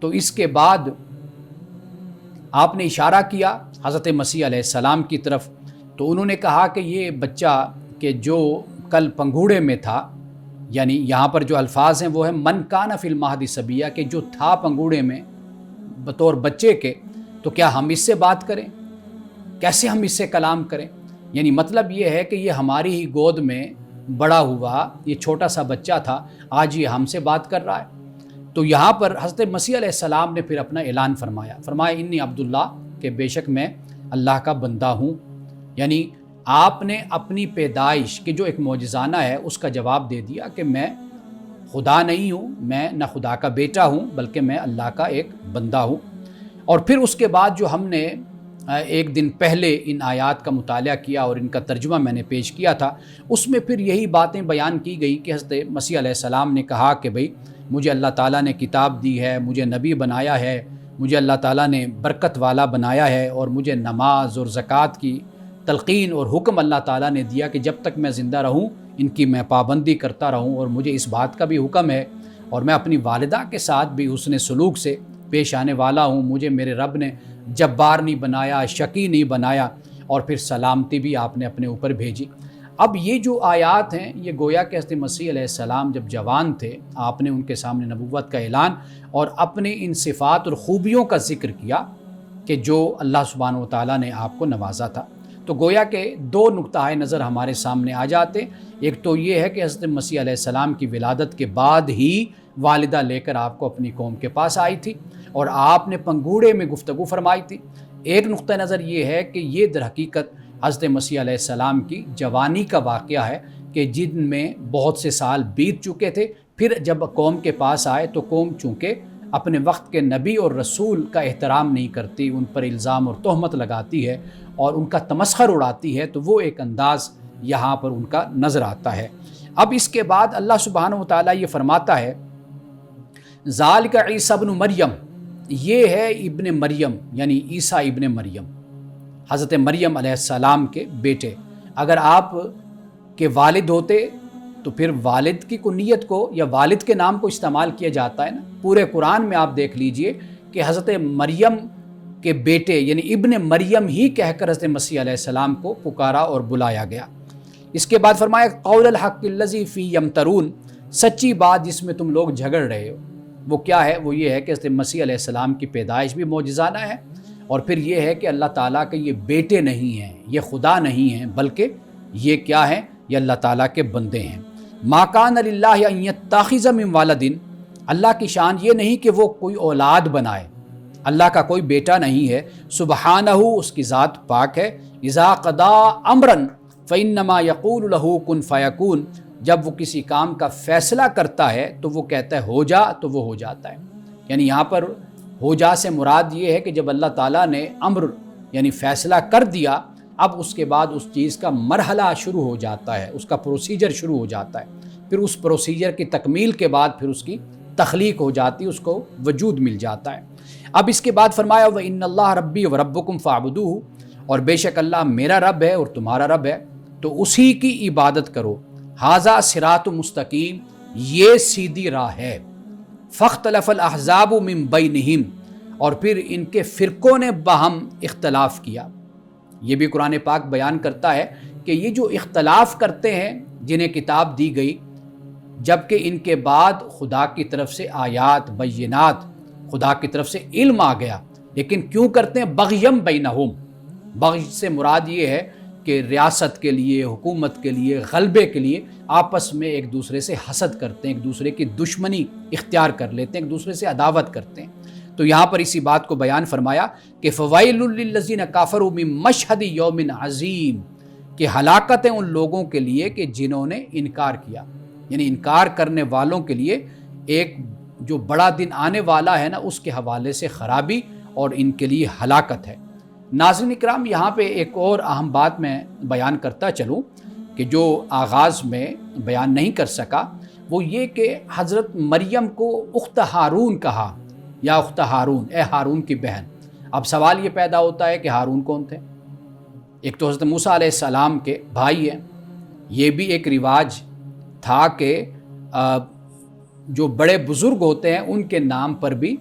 تو اس کے بعد آپ نے اشارہ کیا حضرت مسیح علیہ السلام کی طرف، تو انہوں نے کہا کہ یہ بچہ کہ جو کل پنگھوڑے میں تھا، یعنی یہاں پر جو الفاظ ہیں وہ ہیں من کان فی المہد صبیہ، کہ جو تھا پنگھوڑے میں بطور بچے کے، تو کیا ہم اس سے بات کریں، کیسے ہم اس سے کلام کریں؟ یعنی مطلب یہ ہے کہ یہ ہماری ہی گود میں بڑا ہوا یہ چھوٹا سا بچہ تھا، آج یہ ہم سے بات کر رہا ہے۔ تو یہاں پر حضرت مسیح علیہ السلام نے پھر اپنا اعلان فرمایا انی عبداللہ، کہ بے شک میں اللہ کا بندہ ہوں۔ یعنی آپ نے اپنی پیدائش کی جو ایک معجزانہ ہے اس کا جواب دے دیا کہ میں خدا نہیں ہوں، میں نہ خدا کا بیٹا ہوں، بلکہ میں اللہ کا ایک بندہ ہوں۔ اور پھر اس کے بعد جو ہم نے ایک دن پہلے ان آیات کا مطالعہ کیا اور ان کا ترجمہ میں نے پیش کیا تھا، اس میں پھر یہی باتیں بیان کی گئی کہ حضرت مسیح علیہ السلام نے کہا کہ بھئی مجھے اللہ تعالیٰ نے کتاب دی ہے، مجھے نبی بنایا ہے، مجھے اللہ تعالیٰ نے برکت والا بنایا ہے، اور مجھے نماز اور زکوٰۃ کی تلقین اور حکم اللہ تعالیٰ نے دیا کہ جب تک میں زندہ رہوں ان کی میں پابندی کرتا رہوں، اور مجھے اس بات کا بھی حکم ہے اور میں اپنی والدہ کے ساتھ بھی حسن سلوک سے پیش آنے والا ہوں، مجھے میرے رب نے جبار نہیں بنایا، شقی نہیں بنایا، اور پھر سلامتی بھی آپ نے اپنے اوپر بھیجی۔ اب یہ جو آیات ہیں یہ گویا کہ حضرت مسیح علیہ السلام جب جوان تھے آپ نے ان کے سامنے نبوت کا اعلان اور اپنے ان صفات اور خوبیوں کا ذکر کیا کہ جو اللہ سبحانہ و تعالیٰ نے آپ کو نوازا تھا۔ تو گویا کہ دو نقطۂ نظر ہمارے سامنے آ جاتے، ایک تو یہ ہے کہ حضرت مسیح علیہ السلام کی ولادت کے بعد ہی والدہ لے کر آپ کو اپنی قوم کے پاس آئی تھی اور آپ نے پنگھوڑے میں گفتگو فرمائی تھی۔ ایک نقطہ نظر یہ ہے کہ یہ در حقیقت حضرت مسیح علیہ السلام کی جوانی کا واقعہ ہے کہ جن میں بہت سے سال بیت چکے تھے، پھر جب قوم کے پاس آئے تو قوم چونکہ اپنے وقت کے نبی اور رسول کا احترام نہیں کرتی، ان پر الزام اور تہمت لگاتی ہے اور ان کا تمسخر اڑاتی ہے، تو وہ ایک انداز یہاں پر ان کا نظر آتا ہے۔ اب اس کے بعد اللہ سبحانہ و تعالیٰ یہ فرماتا ہے ذالک عیسی ابن مریم، یہ ہے ابن مریم یعنی عیسیٰ ابن مریم، حضرت مریم علیہ السلام کے بیٹے۔ اگر آپ کے والد ہوتے تو پھر والد کی کنیت کو یا والد کے نام کو استعمال کیا جاتا ہے نا۔ پورے قرآن میں آپ دیکھ لیجئے کہ حضرت مریم کے بیٹے یعنی ابن مریم ہی کہہ کر حضرت مسیح علیہ السلام کو پکارا اور بلایا گیا۔ اس کے بعد فرمایا قول الحق الذی فی یمترون، سچی بات جس میں تم لوگ جھگڑ رہے ہو، وہ کیا ہے؟ وہ یہ ہے کہ حضرت مسیح علیہ السلام کی پیدائش بھی معجزانہ ہے، اور پھر یہ ہے کہ اللہ تعالیٰ کے یہ بیٹے نہیں ہیں، یہ خدا نہیں ہیں، بلکہ یہ کیا ہے؟ یہ اللہ تعالیٰ کے بندے ہیں۔ ما کان للہ ان یتخذ من ولد، اللہ کی شان یہ نہیں کہ وہ کوئی اولاد بنائے، اللہ کا کوئی بیٹا نہیں ہے، سبحانہ اس کی ذات پاک ہے، اذا قضا امرا فانما یقول له کن فیکون، جب وہ کسی کام کا فیصلہ کرتا ہے تو وہ کہتا ہے ہو جا تو وہ ہو جاتا ہے۔ یعنی یہاں پر ہو جا سے مراد یہ ہے کہ جب اللہ تعالیٰ نے امر یعنی فیصلہ کر دیا، اب اس کے بعد اس چیز کا مرحلہ شروع ہو جاتا ہے، اس کا پروسیجر شروع ہو جاتا ہے، پھر اس پروسیجر کی تکمیل کے بعد پھر اس کی تخلیق ہو جاتی ہے، اس کو وجود مل جاتا ہے۔ اب اس کے بعد فرمایا وَإِنَّ اللَّهَ رَبِّي وَرَبُّكُمْ فَاعْبُدُوهُ، اور بے شک اللہ میرا رب ہے اور تمہارا رب ہے، تو اسی کی عبادت کرو، ھذا صراط مستقیم، یہ سیدھی راہ ہے۔ فاختلف الاحزاب من بینہم، اور پھر ان کے فرقوں نے باہم اختلاف کیا۔ یہ بھی قرآن پاک بیان کرتا ہے کہ یہ جو اختلاف کرتے ہیں جنہیں کتاب دی گئی، جبکہ ان کے بعد خدا کی طرف سے آیات بینات، خدا کی طرف سے علم آ گیا، لیکن کیوں کرتے ہیں؟ بغیم بینہم، بغی سے مراد یہ ہے کہ ریاست کے لیے، حکومت کے لیے، غلبے کے لیے آپس میں ایک دوسرے سے حسد کرتے ہیں، ایک دوسرے کی دشمنی اختیار کر لیتے ہیں، ایک دوسرے سے عداوت کرتے ہیں۔ تو یہاں پر اسی بات کو بیان فرمایا کہ فویل للذین کفروا من مشہد یوم عظیم، کہ ہلاکت ہے ان لوگوں کے لیے کہ جنہوں نے انکار کیا، یعنی انکار کرنے والوں کے لیے ایک جو بڑا دن آنے والا ہے نا، اس کے حوالے سے خرابی اور ان کے لیے ہلاکت ہے۔ ناظرین اکرام، یہاں پہ ایک اور اہم بات میں بیان کرتا چلوں کہ جو آغاز میں بیان نہیں کر سکا، وہ یہ کہ حضرت مریم کو اخت ہارون کہا، یا اخت ہارون، اے ہارون کی بہن۔ اب سوال یہ پیدا ہوتا ہے کہ ہارون کون تھے؟ ایک تو حضرت موسیٰ علیہ السلام کے بھائی ہیں، یہ بھی ایک رواج تھا کہ جو بڑے بزرگ ہوتے ہیں ان کے نام پر بھی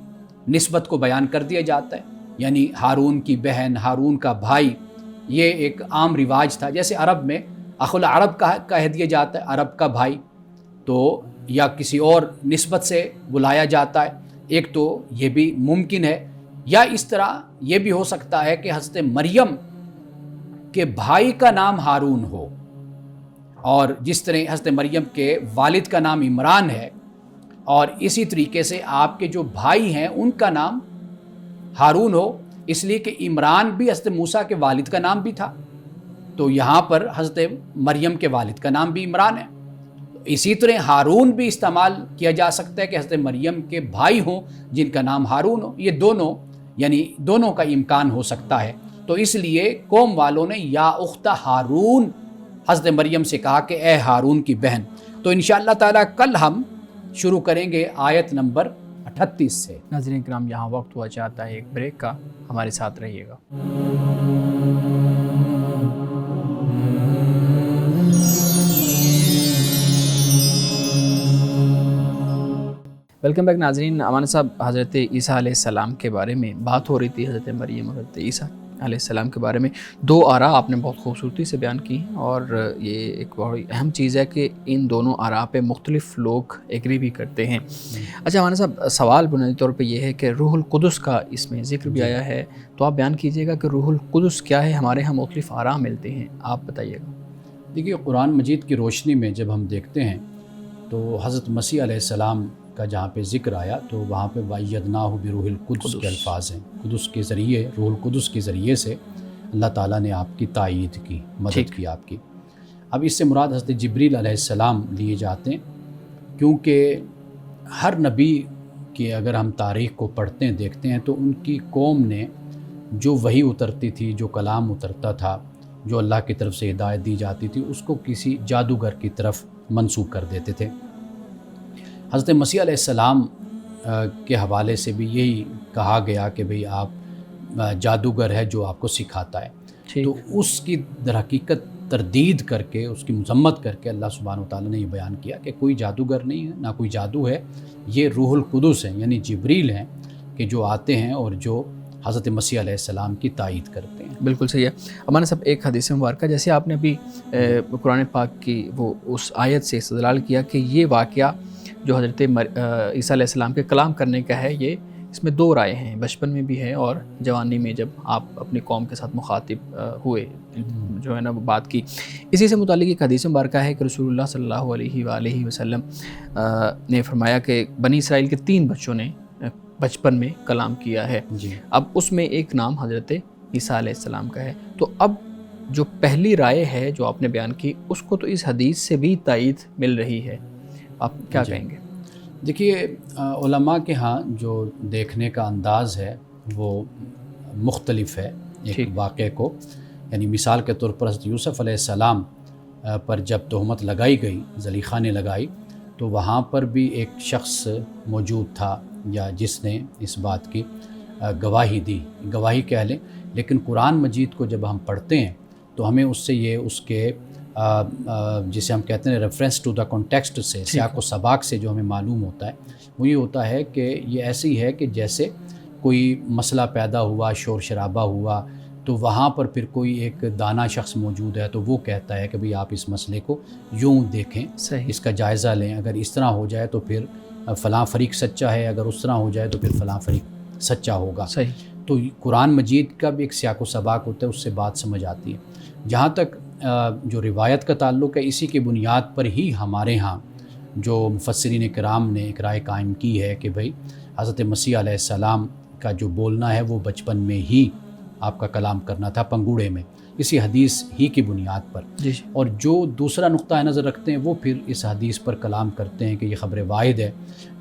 نسبت کو بیان کر دیا جاتا ہے، یعنی ہارون کی بہن، ہارون کا بھائی، یہ ایک عام رواج تھا۔ جیسے عرب میں اخو العرب کہہ دیا جاتا ہے، عرب کا بھائی، تو یا کسی اور نسبت سے بلایا جاتا ہے، ایک تو یہ بھی ممکن ہے، یا اس طرح یہ بھی ہو سکتا ہے کہ حضرت مریم کے بھائی کا نام ہارون ہو، اور جس طرح حضرت مریم کے والد کا نام عمران ہے، اور اسی طریقے سے آپ کے جو بھائی ہیں ان کا نام ہارون ہو، اس لیے کہ عمران بھی حضرت موسیٰ کے والد کا نام بھی تھا، تو یہاں پر حضرت مریم کے والد کا نام بھی عمران ہے۔ اسی طرح ہارون بھی استعمال کیا جا سکتا ہے کہ حضرت مریم کے بھائی ہوں جن کا نام ہارون ہو، یہ دونوں یعنی دونوں کا امکان ہو سکتا ہے۔ تو اس لیے قوم والوں نے یا اخت ہارون حضرت مریم سے کہا کہ اے ہارون کی بہن۔ تو انشاءاللہ تعالیٰ کل ہم شروع کریں گے آیت نمبر 38 سے۔ ناظرین کرام، یہاں وقت ہوا چاہتا ہے ایک بریک کا، ہمارے ساتھ رہیے گا۔ ویلکم بیک ناظرین۔ امان صاحب، حضرت عیسیٰ علیہ السلام کے بارے میں بات ہو رہی تھی، حضرت مریم اور حضرت عیسیٰ علیہ السلام کے بارے میں دو آراء آپ نے بہت خوبصورتی سے بیان کی ہیں، اور یہ ایک بڑی اہم چیز ہے کہ ان دونوں آراء پہ مختلف لوگ ایگری بھی کرتے ہیں۔ اچھا امان صاحب، سوال بنیادی طور پہ یہ ہے کہ روح القدس کا اس میں ذکر بھی آیا ہے، تو آپ بیان کیجئے گا کہ روح القدس کیا ہے؟ ہمارے ہاں مختلف آراء ملتے ہیں، آپ بتائیے گا۔ دیکھیے، قرآن مجید کی روشنی میں جب ہم دیکھتے ہیں تو حضرت مسیح علیہ السلام کا جہاں پہ ذکر آیا تو وہاں پہ وَأَيَّدْنَاهُ بِرُوحِ الْقُدُسِ کے الفاظ ہیں۔ قدس کے ذریعے، روح القدس کے ذریعے سے اللہ تعالیٰ نے آپ کی تائید کی، مدد کی آپ کی۔ اب اس سے مراد حضرت جبریل علیہ السلام لیے جاتے ہیں، کیونکہ ہر نبی کی اگر ہم تاریخ کو پڑھتے ہیں دیکھتے ہیں تو ان کی قوم نے جو وحی اترتی تھی، جو کلام اترتا تھا، جو اللہ کی طرف سے ہدایت دی جاتی تھی، اس کو کسی جادوگر کی طرف منسوب کر دیتے تھے۔ حضرت مسیح علیہ السلام کے حوالے سے بھی یہی کہا گیا کہ بھئی آپ جادوگر ہے جو آپ کو سکھاتا ہے۔ تو اس کی در حقیقت تردید کر کے، اس کی مذمت کر کے اللہ سبحانہ وتعالیٰ نے یہ بیان کیا کہ کوئی جادوگر نہیں ہے، نہ کوئی جادو ہے، یہ روح القدس ہیں، یعنی جبریل ہیں کہ جو آتے ہیں اور جو حضرت مسیح علیہ السلام کی تائید کرتے ہیں۔ بالکل صحیح ہے۔ ہمارے صاحب، ایک حدیث مبارکہ جیسے آپ نے ابھی قرآن پاک کی وہ اس آیت سے استدلال کیا کہ یہ واقعہ جو حضرت عیسیٰ علیہ السلام کے کلام کرنے کا ہے، یہ اس میں دو رائے ہیں، بچپن میں بھی ہے اور جوانی میں جب آپ اپنی قوم کے ساتھ مخاطب ہوئے جو ہے نا وہ بات کی۔ اسی سے متعلق ایک حدیث مبارکہ ہے کہ رسول اللہ صلی اللہ علیہ وآلہ وسلم نے فرمایا کہ بنی اسرائیل کے 3 بچوں نے بچپن میں کلام کیا ہے۔ اب اس میں ایک نام حضرت عیسیٰ علیہ السلام کا ہے، تو اب جو پہلی رائے ہے جو آپ نے بیان کی، اس کو تو اس حدیث سے بھی تائید مل رہی ہے، آپ کیا کہیں گے؟ دیکھیے، علماء کے ہاں جو دیکھنے کا انداز ہے وہ مختلف ہے ایک واقعے کو، یعنی مثال کے طور پر حضرت یوسف علیہ السلام پر جب تہمت لگائی گئی، زلیخا نے لگائی، تو وہاں پر بھی ایک شخص موجود تھا یا جس نے اس بات کی گواہی دی، گواہی کہہ لیں، لیکن قرآن مجید کو جب ہم پڑھتے ہیں تو ہمیں اس سے یہ اس کے جسے ہم کہتے ہیں ریفرنس ٹو دا کانٹیکسٹ سے، سیاق و سباق سے جو ہمیں معلوم ہوتا ہے وہ یہ ہوتا ہے کہ یہ ایسی ہے کہ جیسے کوئی مسئلہ پیدا ہوا، شور شرابہ ہوا، تو وہاں پر پھر کوئی ایک دانا شخص موجود ہے تو وہ کہتا ہے کہ بھئی آپ اس مسئلے کو یوں دیکھیں، اس کا جائزہ لیں، اگر اس طرح ہو جائے تو پھر فلاں فریق سچا ہے، اگر اس طرح ہو جائے تو پھر فلاں فریق سچا ہوگا۔ تو قرآن مجید کا بھی ایک سیاق و سباق ہوتا ہے، اس سے بات سمجھ آتی ہے۔ جہاں تک جو روایت کا تعلق ہے، اسی کی بنیاد پر ہی ہمارے ہاں جو مفسرین کرام نے ایک رائے قائم کی ہے کہ بھئی حضرت مسیح علیہ السلام کا جو بولنا ہے وہ بچپن میں ہی آپ کا کلام کرنا تھا پنگوڑے میں، اسی حدیث ہی کی بنیاد پر۔ اور جو دوسرا نقطہ نظر رکھتے ہیں وہ پھر اس حدیث پر کلام کرتے ہیں کہ یہ خبر واحد ہے،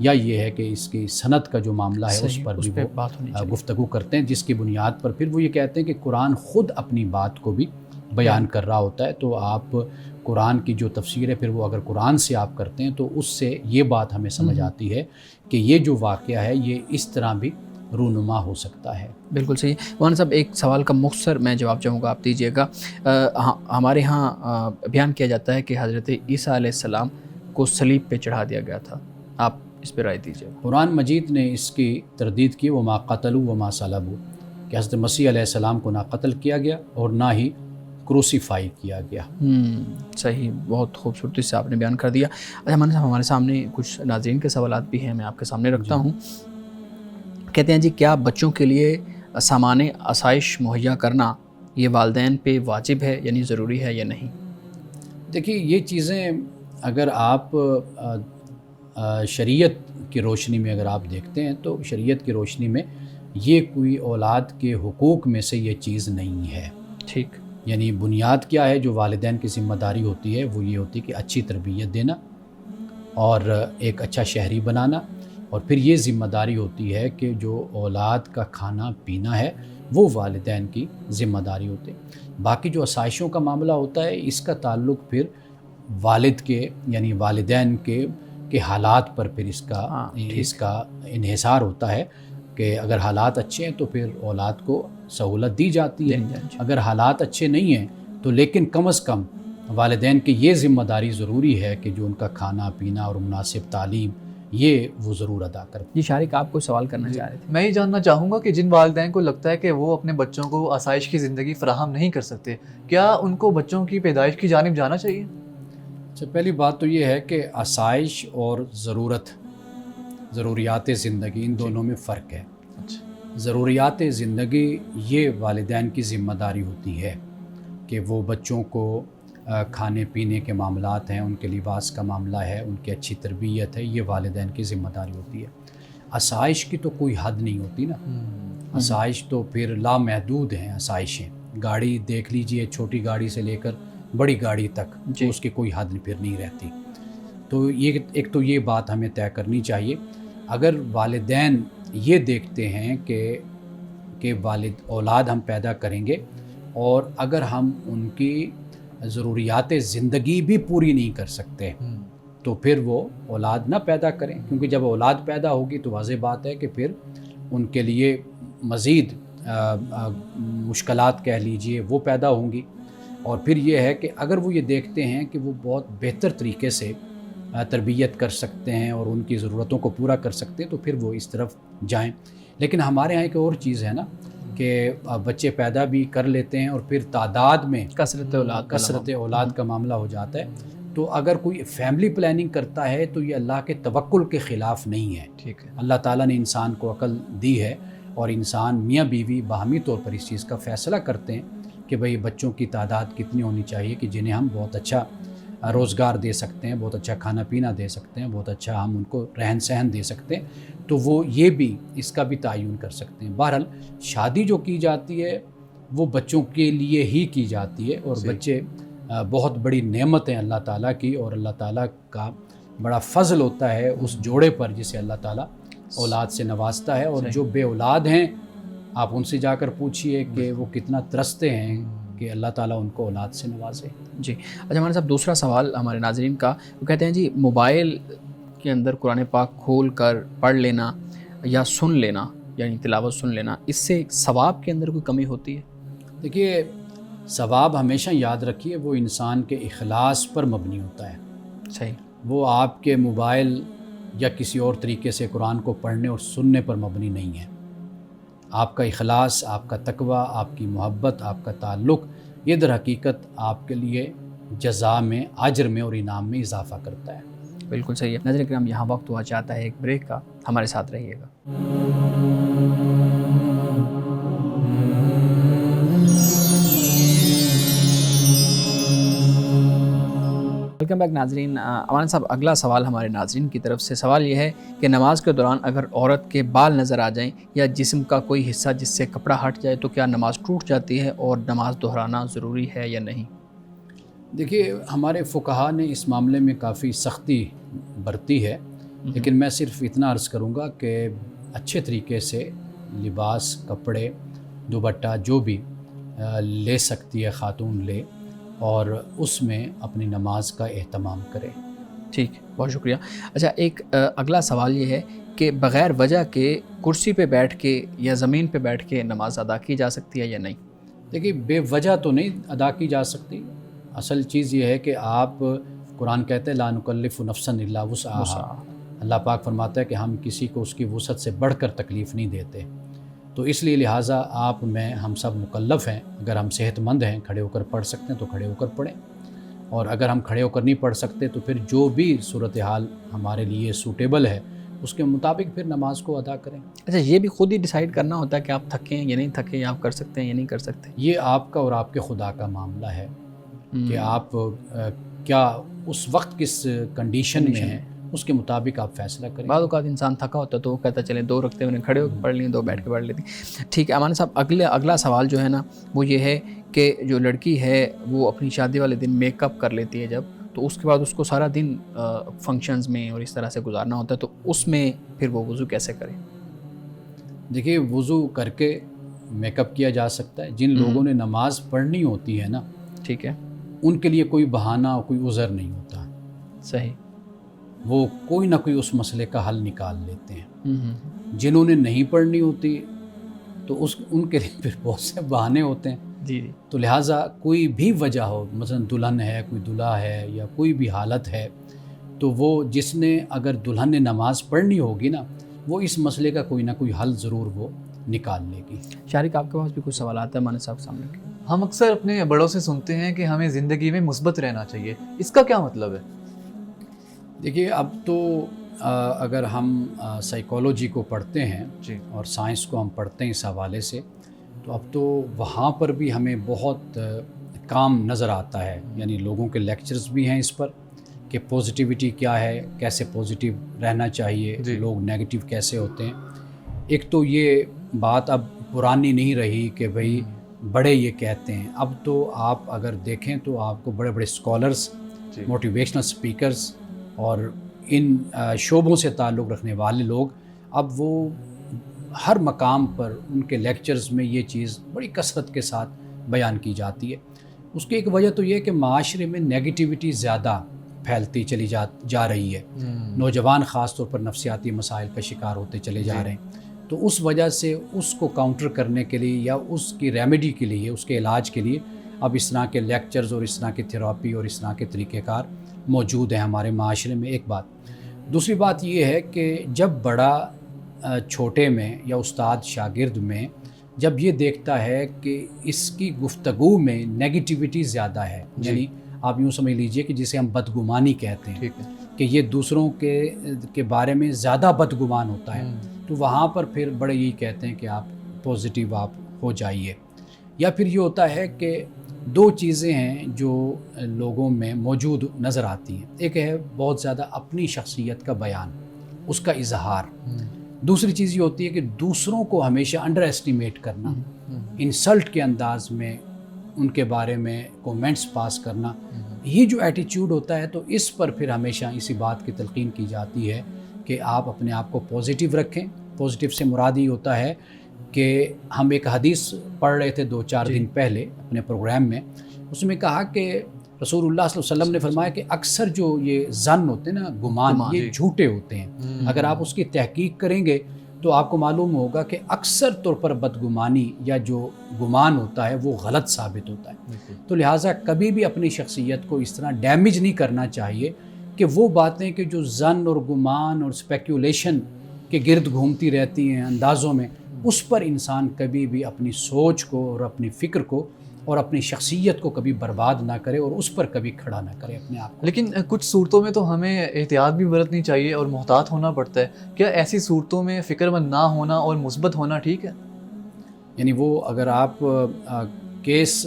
یا یہ ہے کہ اس کی سند کا جو معاملہ ہے اس پر بھی وہ گفتگو کرتے ہیں، جس کی بنیاد پر پھر وہ یہ کہتے ہیں کہ قرآن خود اپنی بات کو بھی بیان کر رہا ہوتا ہے۔ تو آپ قرآن کی جو تفسیر ہے پھر وہ اگر قرآن سے آپ کرتے ہیں تو اس سے یہ بات ہمیں سمجھ آتی ہے کہ یہ جو واقعہ ہے یہ اس طرح بھی رونما ہو سکتا ہے۔ بالکل صحیح۔ مولانا صاحب، ایک سوال کا مختصر میں جواب چاہوں گا، آپ دیجیے گا۔ ہمارے ہاں بیان کیا جاتا ہے کہ حضرت عیسیٰ علیہ السلام کو صلیب پہ چڑھا دیا گیا تھا، آپ اس پہ رائے دیجیے۔ قرآن مجید نے اس کی تردید کی، وما قتلوا وما صلبوا، کہ حضرت مسیح علیہ السلام کو نہ قتل کیا گیا اور نہ ہی کروسیفائی کیا گیا۔ صحیح، بہت خوبصورتی سے آپ نے بیان کر دیا۔ اچھا ہمارے سامنے کچھ ناظرین کے سوالات بھی ہیں، میں آپ کے سامنے رکھتا ہوں۔ کہتے ہیں جی کیا بچوں کے لیے سامان آسائش مہیا کرنا یہ والدین پہ واجب ہے، یعنی ضروری ہے یا نہیں؟ دیکھیے یہ چیزیں اگر آپ شریعت کی روشنی میں اگر آپ دیکھتے ہیں تو شریعت کی روشنی میں یہ کوئی اولاد کے حقوق میں سے یہ چیز نہیں ہے۔ ٹھیک، یعنی بنیاد کیا ہے جو والدین کی ذمہ داری ہوتی ہے وہ یہ ہوتی ہے کہ اچھی تربیت دینا اور ایک اچھا شہری بنانا، اور پھر یہ ذمہ داری ہوتی ہے کہ جو اولاد کا کھانا پینا ہے وہ والدین کی ذمہ داری ہوتی ہے۔ باقی جو آسائشوں کا معاملہ ہوتا ہے اس کا تعلق پھر والد کے یعنی والدین کے حالات پر پھر اس کا انحصار ہوتا ہے کہ اگر حالات اچھے ہیں تو پھر اولاد کو سہولت دی جاتی ہے، اگر حالات اچھے نہیں ہیں تو لیکن کم از کم والدین کی یہ ذمہ داری ضروری ہے کہ جو ان کا کھانا پینا اور مناسب تعلیم یہ وہ ضرور ادا کریں۔ جی شارق آپ کو سوال کرنا چاہ رہے تھے۔ میں یہ جاننا چاہوں گا کہ جن والدین کو لگتا ہے کہ وہ اپنے بچوں کو آسائش کی زندگی فراہم نہیں کر سکتے، کیا ان کو بچوں کی پیدائش کی جانب جانا چاہیے؟ اچھا، پہلی بات تو یہ ہے کہ آسائش اور ضروریات زندگی ان دونوں میں فرق ہے۔ ضروریات زندگی یہ والدین کی ذمہ داری ہوتی ہے کہ وہ بچوں کو کھانے پینے کے معاملات ہیں، ان کے لباس کا معاملہ ہے، ان کی اچھی تربیت ہے، یہ والدین کی ذمہ داری ہوتی ہے۔ آسائش کی تو کوئی حد نہیں ہوتی نا، آسائش تو پھر لامحدود ہیں آسائشیں۔ گاڑی دیکھ لیجئے، چھوٹی گاڑی سے لے کر بڑی گاڑی تک تو اس کی کوئی حد پھر نہیں رہتی۔ تو یہ ایک تو یہ بات ہمیں طے کرنی چاہیے۔ اگر والدین یہ دیکھتے ہیں کہ اولاد ہم پیدا کریں گے اور اگر ہم ان کی ضروریات زندگی بھی پوری نہیں کر سکتے تو پھر وہ اولاد نہ پیدا کریں، کیونکہ جب اولاد پیدا ہوگی تو واضح بات ہے کہ پھر ان کے لیے مزید مشکلات کہہ لیجئے وہ پیدا ہوں گی۔ اور پھر یہ ہے کہ اگر وہ یہ دیکھتے ہیں کہ وہ بہت بہتر طریقے سے تربیت کر سکتے ہیں اور ان کی ضرورتوں کو پورا کر سکتے ہیں تو پھر وہ اس طرف جائیں۔ لیکن ہمارے ہاں ایک اور چیز ہے نا کہ بچے پیدا بھی کر لیتے ہیں اور پھر تعداد میں کثرت اولاد کا معاملہ ہو جاتا ہے۔ تو اگر کوئی فیملی پلاننگ کرتا ہے تو یہ اللہ کے توکل کے خلاف نہیں ہے۔ ٹھیک ہے، اللہ تعالیٰ نے انسان کو عقل دی ہے اور انسان میاں بیوی باہمی طور پر اس چیز کا فیصلہ کرتے ہیں کہ بھئی بچوں کی تعداد کتنی ہونی چاہیے کہ جنہیں ہم بہت اچھا روزگار دے سکتے ہیں، بہت اچھا کھانا پینا دے سکتے ہیں، بہت اچھا ہم ان کو رہن سہن دے سکتے ہیں، تو وہ یہ بھی اس کا بھی تعین کر سکتے ہیں۔ بہرحال شادی جو کی جاتی ہے وہ بچوں کے لیے ہی کی جاتی ہے، اور بچے بہت بڑی نعمت ہیں اللہ تعالیٰ کی، اور اللہ تعالیٰ کا بڑا فضل ہوتا ہے اس جوڑے پر جسے اللہ تعالیٰ اولاد سے نوازتا ہے۔ اور جو بے اولاد ہیں آپ ان سے جا کر پوچھئے کہ وہ کتنا ترستے ہیں کہ اللہ تعالیٰ ان کو اولاد سے نوازے۔ جی اچھا ہمارے صاحب دوسرا سوال ہمارے ناظرین کا، وہ کہتے ہیں جی موبائل کے اندر قرآن پاک کھول کر پڑھ لینا یا سن لینا، یعنی تلاوت سن لینا، اس سے ثواب کے اندر کوئی کمی ہوتی ہے؟ دیکھیے ثواب ہمیشہ یاد رکھیے وہ انسان کے اخلاص پر مبنی ہوتا ہے۔ صحیح، وہ آپ کے موبائل یا کسی اور طریقے سے قرآن کو پڑھنے اور سننے پر مبنی نہیں ہے۔ آپ کا اخلاص، آپ کا تقوی، آپ کی محبت، آپ کا تعلق، یہ در حقیقت آپ کے لیے جزا میں، اجر میں اور انعام میں اضافہ کرتا ہے۔ بالکل صحیح ہے۔ ناظرین کرام یہاں وقت ہوا چاہتا ہے ایک بریک کا، ہمارے ساتھ رہیے گا۔ ویلکم بیک ناظرین۔ امان صاحب اگلا سوال ہمارے ناظرین کی طرف سے، سوال یہ ہے کہ نماز کے دوران اگر عورت کے بال نظر آ جائیں یا جسم کا کوئی حصہ جس سے کپڑا ہٹ جائے تو کیا نماز ٹوٹ جاتی ہے اور نماز دہرانا ضروری ہے یا نہیں؟ دیکھیے ہمارے فقہا نے اس معاملے میں کافی سختی برتی ہے، لیکن میں صرف اتنا عرض کروں گا کہ اچھے طریقے سے لباس، کپڑے، دوپٹہ جو بھی لے سکتی ہے خاتون لے، اور اس میں اپنی نماز کا اہتمام کرے۔ ٹھیک، بہت شکریہ۔ اچھا ایک اگلا سوال یہ ہے کہ بغیر وجہ کے کرسی پہ بیٹھ کے یا زمین پہ بیٹھ کے نماز ادا کی جا سکتی ہے یا نہیں؟ دیکھیے بے وجہ تو نہیں ادا کی جا سکتی۔ اصل چیز یہ ہے کہ آپ، قرآن کہتے ہیں لا نکلف نفسا الا وسعها، اللہ پاک فرماتا ہے کہ ہم کسی کو اس کی وسعت سے بڑھ کر تکلیف نہیں دیتے. تو اس لیے لہٰذا آپ میں ہم سب مکلف ہیں. اگر ہم صحت مند ہیں, کھڑے ہو کر پڑھ سکتے ہیں تو کھڑے ہو کر پڑھیں, اور اگر ہم کھڑے ہو کر نہیں پڑھ سکتے تو پھر جو بھی صورتحال ہمارے لیے سوٹیبل ہے اس کے مطابق پھر نماز کو ادا کریں. اچھا, یہ بھی خود ہی ڈیسائیڈ کرنا ہوتا ہے کہ آپ تھکیں یا نہیں تھکیں, یا آپ کر سکتے ہیں یا نہیں کر سکتے؟ یہ آپ کا اور آپ کے خدا کا معاملہ ہے کہ آپ کیا اس وقت کس کنڈیشن میں ہیں, اس کے مطابق آپ فیصلہ کریں. بعض اوقات انسان تھکا ہوتا ہے تو وہ کہتا ہے چلیں 2 رکھتے میں نے کھڑے ہو کے پڑھ لیں, 2 بیٹھ کے پڑھ لیتی. ٹھیک ہے امان صاحب, اگلا سوال جو ہے نا وہ یہ ہے کہ جو لڑکی ہے وہ اپنی شادی والے دن میک اپ کر لیتی ہے جب, تو اس کے بعد اس کو سارا دن فنکشنز میں اور اس طرح سے گزارنا ہوتا ہے, تو اس میں پھر وہ وضو کیسے کرے؟ دیکھیے, وضو کر کے میک اپ کیا جا سکتا ہے. جن لوگوں نے نماز پڑھنی ہوتی ہے نا, ٹھیک ہے, ان کے لیے کوئی بہانہ اور کوئی عذر نہیں ہوتا. صحیح, وہ کوئی نہ کوئی اس مسئلے کا حل نکال لیتے ہیں. جنہوں نے نہیں پڑھنی ہوتی تو ان کے لیے پھر بہت سے بہانے ہوتے ہیں. جی جی. تو لہٰذا کوئی بھی وجہ ہو, مثلا دلہن ہے, کوئی دلہا ہے, یا کوئی بھی حالت ہے, تو وہ جس نے اگر دلہن نے نماز پڑھنی ہوگی نا, وہ اس مسئلے کا کوئی نہ کوئی حل ضرور وہ نکال لے گی. شارق, آپ کے پاس بھی کچھ سوالات ہیں مانے صاحب سامنے؟ ہم اکثر اپنے بڑوں سے سنتے ہیں کہ ہمیں زندگی میں مثبت رہنا چاہیے, اس کا کیا مطلب ہے؟ دیکھیے, اب تو اگر ہم سائیکالوجی کو پڑھتے ہیں جی, اور سائنس کو ہم پڑھتے ہیں اس حوالے سے, تو اب تو وہاں پر بھی ہمیں بہت کام نظر آتا ہے. یعنی لوگوں کے لیکچرز بھی ہیں اس پر کہ پازیٹیوٹی کیا ہے, کیسے پازیٹیو رہنا چاہیے, لوگ نیگیٹیو کیسے ہوتے ہیں. ایک تو یہ بات اب پرانی نہیں رہی کہ بھئی بڑے یہ کہتے ہیں. اب تو آپ اگر دیکھیں تو آپ کو بڑے بڑے اسکالرز, موٹیویشنل اسپیکرز اور ان شعبوں سے تعلق رکھنے والے لوگ, اب وہ ہر مقام پر ان کے لیکچرز میں یہ چیز بڑی کثرت کے ساتھ بیان کی جاتی ہے. اس کی ایک وجہ تو یہ کہ معاشرے میں نیگیٹیوٹی زیادہ پھیلتی چلی جا رہی ہے. نوجوان خاص طور پر نفسیاتی مسائل کا شکار ہوتے چلے جا رہے ہیں. تو اس وجہ سے اس کو کاؤنٹر کرنے کے لیے یا اس کی ریمیڈی کے لیے, اس کے علاج کے لیے اب اس طرح کے لیکچرز اور اس طرح کی تھراپی اور اس طرح کے طریقہ کار موجود ہیں ہمارے معاشرے میں. ایک بات. دوسری بات یہ ہے کہ جب بڑا چھوٹے میں یا استاد شاگرد میں جب یہ دیکھتا ہے کہ اس کی گفتگو میں نیگیٹیوٹی زیادہ ہے, یعنی آپ یوں سمجھ لیجئے کہ جسے ہم بدگمانی کہتے ہیں, کہ یہ دوسروں کے بارے میں زیادہ بدگمان ہوتا ہے, تو وہاں پر پھر بڑے یہی کہتے ہیں کہ آپ پازیٹیو آپ ہو جائیے. یا پھر یہ ہوتا ہے کہ 2 چیزیں ہیں جو لوگوں میں موجود نظر آتی ہیں. ایک ہے بہت زیادہ اپنی شخصیت کا بیان, اس کا اظہار. دوسری چیز یہ ہوتی ہے کہ دوسروں کو ہمیشہ انڈر ایسٹیمیٹ کرنا, انسلٹ کے انداز میں ان کے بارے میں کومنٹس پاس کرنا. یہ جو ایٹیچیوڈ ہوتا ہے, تو اس پر پھر ہمیشہ اسی بات کی تلقین کی جاتی ہے کہ آپ اپنے آپ کو پازیٹیو رکھیں. پازیٹیو سے مراد یہ ہوتا ہے کہ ہم ایک حدیث پڑھ رہے تھے 2-4 دن پہلے اپنے پروگرام میں, اس میں کہا کہ رسول اللہ صلی اللہ علیہ وسلم نے فرمایا کہ اکثر جو یہ ظن ہوتے ہیں نا, گمان, یہ جھوٹے ہوتے ہیں. اگر آپ اس کی تحقیق کریں گے تو آپ کو معلوم ہوگا کہ اکثر طور پر بدگمانی یا جو گمان ہوتا ہے وہ غلط ثابت ہوتا ہے. تو لہٰذا کبھی بھی اپنی شخصیت کو اس طرح ڈیمیج نہیں کرنا چاہیے کہ وہ باتیں کہ جو ظن اور گمان اور اسپیکولیشن کے گرد گھومتی رہتی ہیں اندازوں میں, اس پر انسان کبھی بھی اپنی سوچ کو اور اپنی فکر کو اور اپنی شخصیت کو کبھی برباد نہ کرے اور اس پر کبھی کھڑا نہ کرے اپنے آپ کو. لیکن کچھ صورتوں میں تو ہمیں احتیاط بھی برتنی چاہیے اور محتاط ہونا پڑتا ہے. کیا ایسی صورتوں میں فکر مند نہ ہونا اور مثبت ہونا ٹھیک ہے؟ یعنی وہ اگر آپ کیس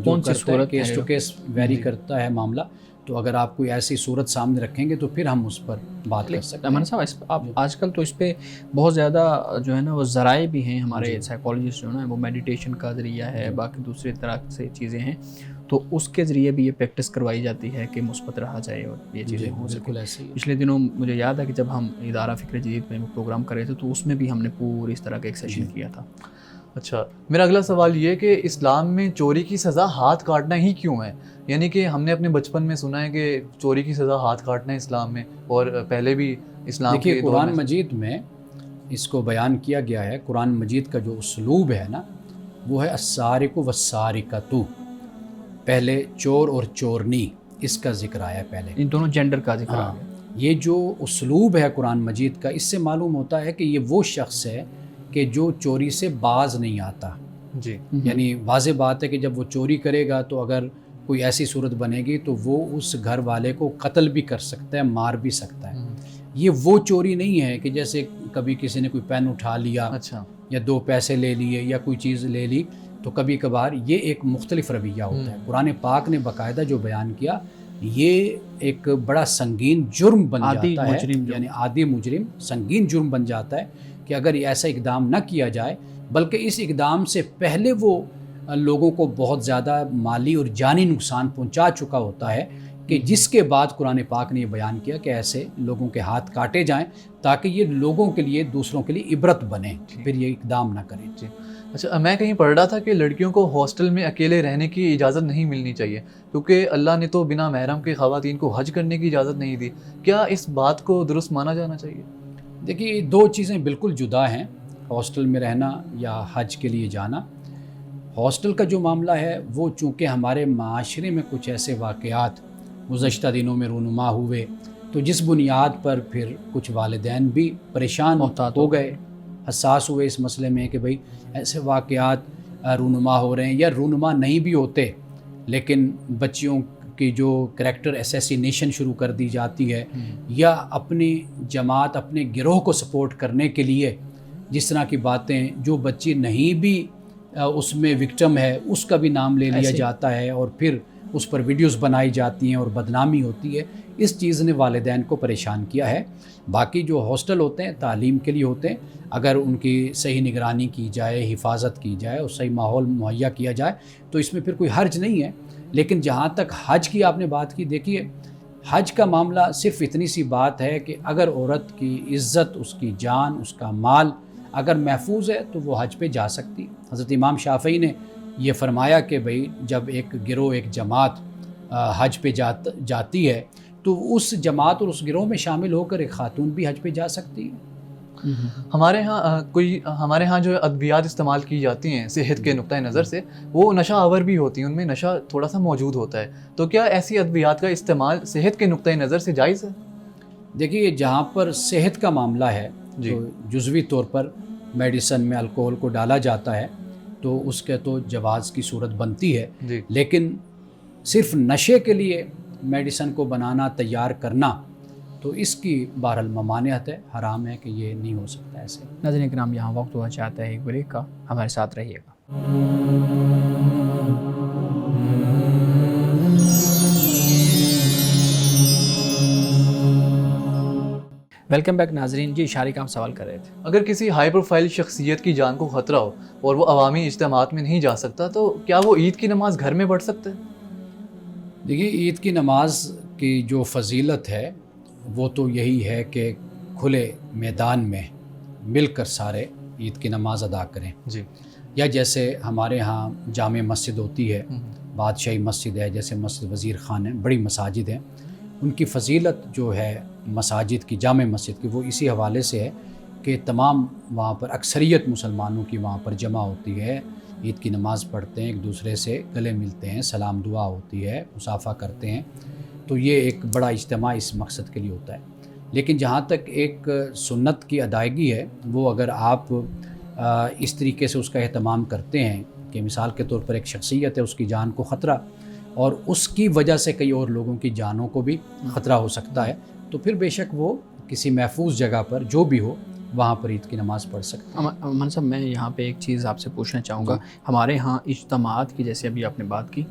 کون سی صورت, کیس ٹو کیس ویری کرتا ہے معاملہ, تو اگر آپ کوئی ایسی صورت سامنے رکھیں گے تو پھر ہم اس پر بات کر سکتے ہیں. امان صاحب, آپ آج کل تو اس پہ بہت زیادہ جو ہے نا وہ ذرائع بھی ہیں ہمارے سائیکالوجسٹ جو ہے نا, وہ میڈیٹیشن کا ذریعہ ہے, باقی دوسری طرح سے چیزیں ہیں, تو اس کے ذریعے بھی یہ پریکٹس کروائی جاتی ہے کہ مثبت رہا جائے اور یہ چیزیں ہو سکیں. پچھلے دنوں مجھے یاد ہے کہ جب ہم ادارہ فکر جدید میں پروگرام کر رہے تھے تو اس میں بھی ہم نے پوری اس طرح کا ایک سیشن کیا تھا. اچھا, میرا اگلا سوال یہ کہ اسلام میں چوری کی سزا ہاتھ کاٹنا ہی کیوں ہے؟ یعنی کہ ہم نے اپنے بچپن میں سنا ہے کہ چوری کی سزا ہاتھ کاٹنا ہے اسلام میں, اور پہلے بھی اسلام کے قرآن مجید میں اس کو بیان کیا گیا ہے. قرآن مجید کا جو اسلوب ہے نا, وہ ہے السارق والسارقۃ. پہلے چور اور چورنی اس کا ذکر آیا, پہلے ان دونوں جینڈر کا ذکر آیا. یہ جو اسلوب ہے قرآن مجید کا، اس سے معلوم ہوتا ہے کہ یہ وہ شخص ہے کہ جو چوری سے باز نہیں آتا. جی یعنی واضح بات ہے کہ جب وہ چوری کرے گا تو اگر کوئی ایسی صورت بنے گی تو وہ اس گھر والے کو قتل بھی کر سکتا ہے، مار بھی سکتا ہے. یہ وہ چوری نہیں ہے کہ جیسے کبھی کسی نے کوئی پین اٹھا لیا اچھا یا 2 پیسے لے لیے یا کوئی چیز لے لی تو کبھی کبھار یہ ایک مختلف رویہ ہوتا ہے. قرآن پاک نے باقاعدہ جو بیان کیا یہ ایک بڑا سنگین جرم بن جاتا ہے، یعنی عادی مجرم سنگین جرم بن جاتا ہے کہ اگر ایسا اقدام نہ کیا جائے، بلکہ اس اقدام سے پہلے وہ لوگوں کو بہت زیادہ مالی اور جانی نقصان پہنچا چکا ہوتا ہے کہ جس کے بعد قرآن پاک نے یہ بیان کیا کہ ایسے لوگوں کے ہاتھ کاٹے جائیں تاکہ یہ لوگوں کے لیے، دوسروں کے لیے عبرت بنے، پھر یہ اقدام نہ کریں. جی اچھا، میں کہیں پڑھ رہا تھا کہ لڑکیوں کو ہاسٹل میں اکیلے رہنے کی اجازت نہیں ملنی چاہیے کیونکہ اللہ نے تو بنا محرم کے خواتین کو حج کرنے کی اجازت نہیں دی. کیا اس بات کو درست مانا جانا چاہیے؟ دیکھیے 2 چیزیں بالکل جدا ہیں، ہاسٹل میں رہنا یا حج کے لیے جانا. ہاسٹل کا جو معاملہ ہے وہ چونکہ ہمارے معاشرے میں کچھ ایسے واقعات گزشتہ دنوں میں رونما ہوئے تو جس بنیاد پر پھر کچھ والدین بھی پریشان ہو گئے، حساس ہوئے اس مسئلے میں کہ بھئی ایسے واقعات رونما ہو رہے ہیں، یا رونما نہیں بھی ہوتے لیکن بچیوں کی جو کریکٹر اسیسینیشن شروع کر دی جاتی ہے، یا اپنی جماعت اپنے گروہ کو سپورٹ کرنے کے لیے جس طرح کی باتیں، جو بچی نہیں بھی اس میں وکٹم ہے اس کا بھی نام لے لیا جاتا ہے اور پھر اس پر ویڈیوز بنائی جاتی ہیں اور بدنامی ہوتی ہے. اس چیز نے والدین کو پریشان کیا ہے. باقی جو ہاسٹل ہوتے ہیں تعلیم کے لیے ہوتے ہیں، اگر ان کی صحیح نگرانی کی جائے، حفاظت کی جائے اور صحیح ماحول مہیا کیا جائے تو اس میں پھر کوئی حرج نہیں ہے. لیکن جہاں تک حج کی آپ نے بات کی، دیکھیے حج کا معاملہ صرف اتنی سی بات ہے کہ اگر عورت کی عزت، اس کی جان، اس کا مال اگر محفوظ ہے تو وہ حج پہ جا سکتی. حضرت امام شافعی نے یہ فرمایا کہ بھئی جب ایک گروہ، ایک جماعت حج پہ جاتی ہے تو اس جماعت اور اس گروہ میں شامل ہو کر ایک خاتون بھی حج پہ جا سکتی ہے. ہمارے ہاں جو ادویات استعمال کی جاتی ہیں صحت کے نقطۂ نظر سے، وہ نشہ آور بھی ہوتی ہیں، ان میں نشہ تھوڑا سا موجود ہوتا ہے. تو کیا ایسی ادویات کا استعمال صحت کے نقطۂ نظر سے جائز ہے؟ دیکھیے جہاں پر صحت کا معاملہ ہے تو جزوی طور پر میڈیسن میں الکوہل کو ڈالا جاتا ہے تو اس کے تو جواز کی صورت بنتی ہے. لیکن صرف نشے کے لیے میڈیسن کو بنانا، تیار کرنا، تو اس کی بہرحال ممانعت ہے، حرام ہے کہ یہ نہیں ہو سکتا ایسے. ناظرین کرام، یہاں وقت ہوا چاہتا ہے ایک بریک کا، ہمارے ساتھ رہیے گا. ویلکم بیک ناظرین. جی شارق آپ سوال کر رہے تھے. اگر کسی ہائی پروفائل شخصیت کی جان کو خطرہ ہو اور وہ عوامی اجتماعات میں نہیں جا سکتا تو کیا وہ عید کی نماز گھر میں پڑھ سکتا ہے؟ دیکھیے عید کی نماز کی جو فضیلت ہے وہ تو یہی ہے کہ کھلے میدان میں مل کر سارے عید کی نماز ادا کریں. جی. یا جیسے ہمارے ہاں جامع مسجد ہوتی ہے، بادشاہی مسجد ہے، جیسے مسجد وزیر خان ہے، بڑی مساجد ہیں، ان کی فضیلت جو ہے مساجد کی، جامع مسجد کی، وہ اسی حوالے سے ہے کہ تمام وہاں پر اکثریت مسلمانوں کی وہاں پر جمع ہوتی ہے، عید کی نماز پڑھتے ہیں، ایک دوسرے سے گلے ملتے ہیں، سلام دعا ہوتی ہے، مصافحہ کرتے ہیں. تو یہ ایک بڑا اجتماع اس مقصد کے لیے ہوتا ہے. لیکن جہاں تک ایک سنت کی ادائیگی ہے، وہ اگر آپ اس طریقے سے اس کا اہتمام کرتے ہیں کہ مثال کے طور پر ایک شخصیت ہے، اس کی جان کو خطرہ اور اس کی وجہ سے کئی اور لوگوں کی جانوں کو بھی خطرہ ہو سکتا ہے، تو پھر بے شک وہ کسی محفوظ جگہ پر جو بھی ہو وہاں پر عید کی نماز پڑھ سکتے ہیں. امان صاحب، میں یہاں پہ ایک چیز آپ سے پوچھنا چاہوں گا. ہمارے ہاں اجتماعات کی جیسے ابھی آپ نے بات کی،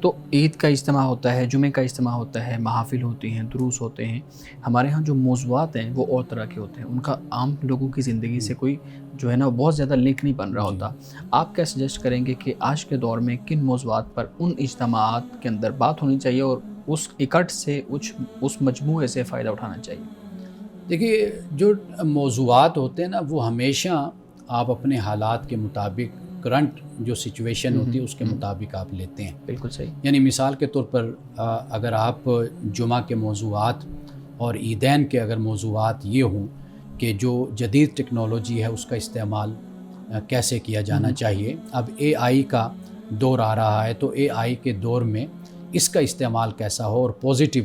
تو عید کا اجتماع ہوتا ہے، جمعہ کا اجتماع ہوتا ہے، محافل ہوتی ہیں، دروس ہوتے ہیں. ہمارے ہاں جو موضوعات ہیں وہ اور طرح کے ہوتے ہیں، ان کا عام لوگوں کی زندگی سے کوئی جو ہے نا بہت زیادہ لنک نہیں بن رہا ہوتا. آپ کیا سجیسٹ کریں گے کہ آج کے دور میں کن موضوعات پر ان اجتماعات کے اندر بات ہونی چاہیے اور اس اکٹھ سے اس مجموعے سے فائدہ اٹھانا چاہیے؟ دیکھیے جو موضوعات ہوتے ہیں نا، وہ ہمیشہ آپ اپنے حالات کے مطابق، کرنٹ جو سچویشن ہوتی ہے اس کے مطابق آپ لیتے ہیں. بالکل صحیح. یعنی مثال کے طور پر اگر آپ جمعہ کے موضوعات اور عیدین کے اگر موضوعات یہ ہوں کہ جو جدید ٹیکنالوجی ہے اس کا استعمال کیسے کیا جانا چاہیے. اب اے آئی کا دور آ رہا ہے تو اے آئی کے دور میں اس کا استعمال کیسا ہو اور پازیٹیو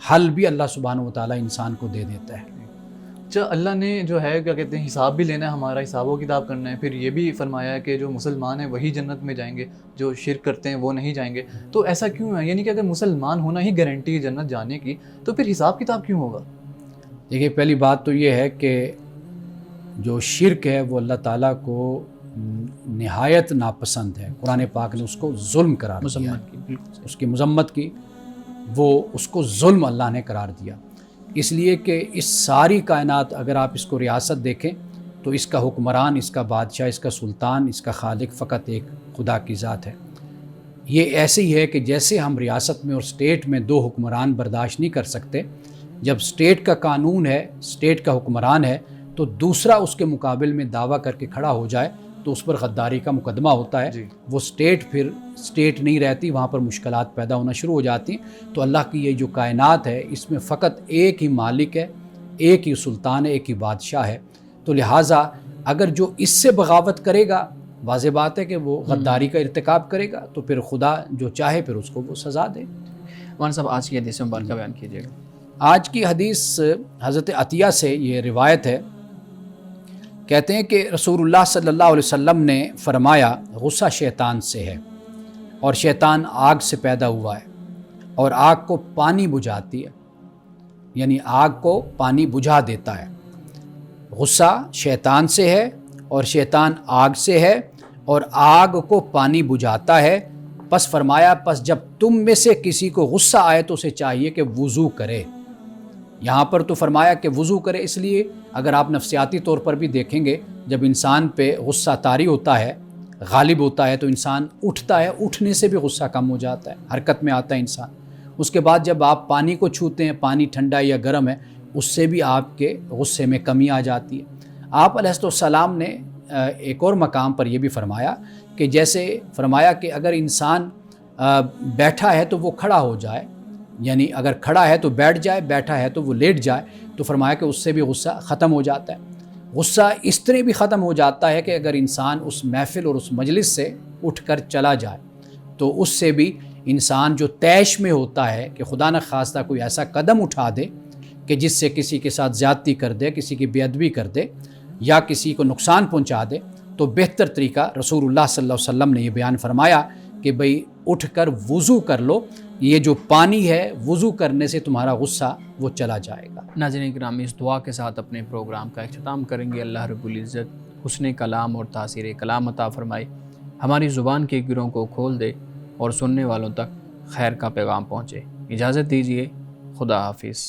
حل بھی اللہ سبحانہ و تعالیٰ انسان کو دے دیتا ہے۔ اچھا، اللہ نے جو ہے کیا کہتے ہیں حساب بھی لینا ہے، ہمارا حساب و کتاب کرنا ہے، پھر یہ بھی فرمایا ہے کہ جو مسلمان ہیں وہی جنت میں جائیں گے، جو شرک کرتے ہیں وہ نہیں جائیں گے۔ تو ایسا کیوں ہے؟ یعنی کہ اگر مسلمان ہونا ہی گارنٹی ہے جنت جانے کی، تو پھر حساب کتاب کیوں ہوگا؟ دیکھیے، پہلی بات تو یہ ہے کہ جو شرک ہے وہ اللہ تعالیٰ کو نہایت ناپسند ہے۔ قرآن پاک نے اس کو ظلم قرار دیا، مذمت کی، بالکل اس کی مذمت کی، وہ اس کو ظلم اللہ نے قرار دیا، اس لیے کہ اس ساری کائنات اگر آپ اس کو ریاست دیکھیں تو اس کا حکمران، اس کا بادشاہ، اس کا سلطان، اس کا خالق فقط ایک خدا کی ذات ہے۔ یہ ایسے ہی ہے کہ جیسے ہم ریاست میں اور اسٹیٹ میں دو حکمران برداشت نہیں کر سکتے، جب اسٹیٹ کا قانون ہے، اسٹیٹ کا حکمران ہے، تو دوسرا اس کے مقابل میں دعویٰ کر کے کھڑا ہو جائے تو اس پر غداری کا مقدمہ ہوتا ہے، وہ اسٹیٹ پھر اسٹیٹ نہیں رہتی، وہاں پر مشکلات پیدا ہونا شروع ہو جاتی ہیں۔ تو اللہ کی یہ جو کائنات ہے اس میں فقط ایک ہی مالک ہے، ایک ہی سلطان ہے، ایک ہی بادشاہ ہے۔ تو لہٰذا اگر جو اس سے بغاوت کرے گا، واضح بات ہے کہ وہ غداری کا ارتکاب کرے گا، تو پھر خدا جو چاہے پھر اس کو وہ سزا دے۔ مولانا صاحب، آج کی حدیث مبارکہ بیان کیجیے گا۔ آج کی حدیث حضرت عطیہ سے یہ روایت ہے، کہتے ہیں کہ رسول اللہ صلی اللہ علیہ وسلم نے فرمایا، غصہ شیطان سے ہے اور شیطان آگ سے پیدا ہوا ہے اور آگ کو پانی بجھاتی ہے، یعنی آگ کو پانی بجھا دیتا ہے۔ غصہ شیطان سے ہے اور شیطان آگ سے ہے اور آگ کو پانی بجھاتا ہے۔ پس فرمایا، پس جب تم میں سے کسی کو غصہ آئے تو اسے چاہیے کہ وضو کرے۔ یہاں پر تو فرمایا کہ وضو کرے، اس لیے اگر آپ نفسیاتی طور پر بھی دیکھیں گے، جب انسان پہ غصہ طاری ہوتا ہے، غالب ہوتا ہے، تو انسان اٹھتا ہے، اٹھنے سے بھی غصہ کم ہو جاتا ہے، حرکت میں آتا ہے انسان۔ اس کے بعد جب آپ پانی کو چھوتے ہیں، پانی ٹھنڈا یا گرم ہے، اس سے بھی آپ کے غصے میں کمی آ جاتی ہے۔ آپ علیہ السلام نے ایک اور مقام پر یہ بھی فرمایا کہ جیسے فرمایا کہ اگر انسان بیٹھا ہے تو وہ کھڑا ہو جائے، یعنی اگر کھڑا ہے تو بیٹھ جائے، بیٹھا ہے تو وہ لیٹ جائے، تو فرمایا کہ اس سے بھی غصہ ختم ہو جاتا ہے۔ غصہ اس طرح بھی ختم ہو جاتا ہے کہ اگر انسان اس محفل اور اس مجلس سے اٹھ کر چلا جائے تو اس سے بھی انسان جو طیش میں ہوتا ہے کہ خدا نہ خواستہ کوئی ایسا قدم اٹھا دے کہ جس سے کسی کے ساتھ زیادتی کر دے، کسی کی بے ادبی کر دے یا کسی کو نقصان پہنچا دے، تو بہتر طریقہ رسول اللہ صلی اللہ علیہ وسلم نے یہ بیان فرمایا کہ بھئی اٹھ کر وضو کر لو، یہ جو پانی ہے وضو کرنے سے تمہارا غصہ وہ چلا جائے گا۔ ناظرین گرامی، اس دعا کے ساتھ اپنے پروگرام کا اختتام کریں گے۔ اللہ رب العزت حسن کلام اور تاثیر کلام عطا فرمائے، ہماری زبان کے گروں کو کھول دے اور سننے والوں تک خیر کا پیغام پہنچے۔ اجازت دیجیے، خدا حافظ۔